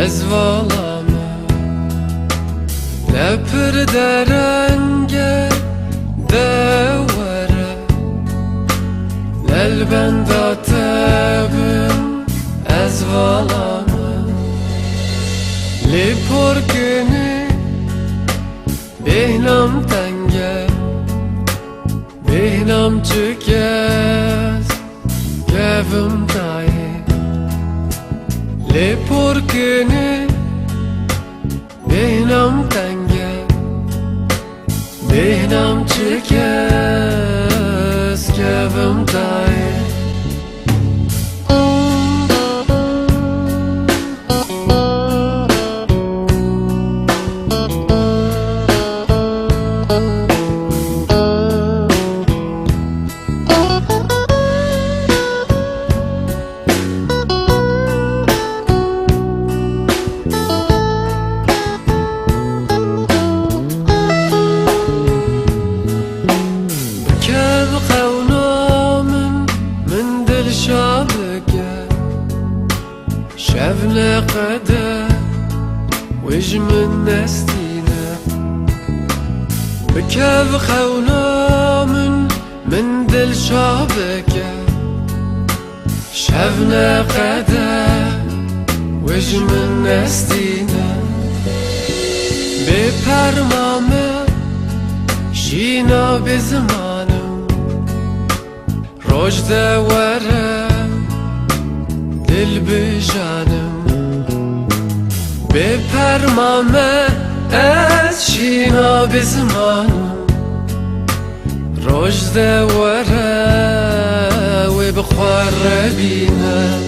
ez valama lepir derenge devere lelbenda tebim ez valama li porkini behnam tenge behnam çükez gevim daye li porkini behnam tenge behnam çükez gevim daye شفنا قدا وجم النستينا بكاف خونا من دل شابكة شفنا قدا وجم النستينا بپرمامه شينا بزمانم رجده وره دل بجانم بپرمامه از شینا بزمانم رجده وره و بخوار بینه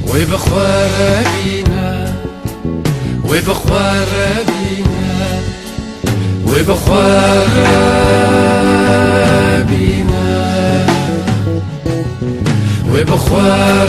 و بخوار بینه و بخوار بینه و بخوار بینه و بخوار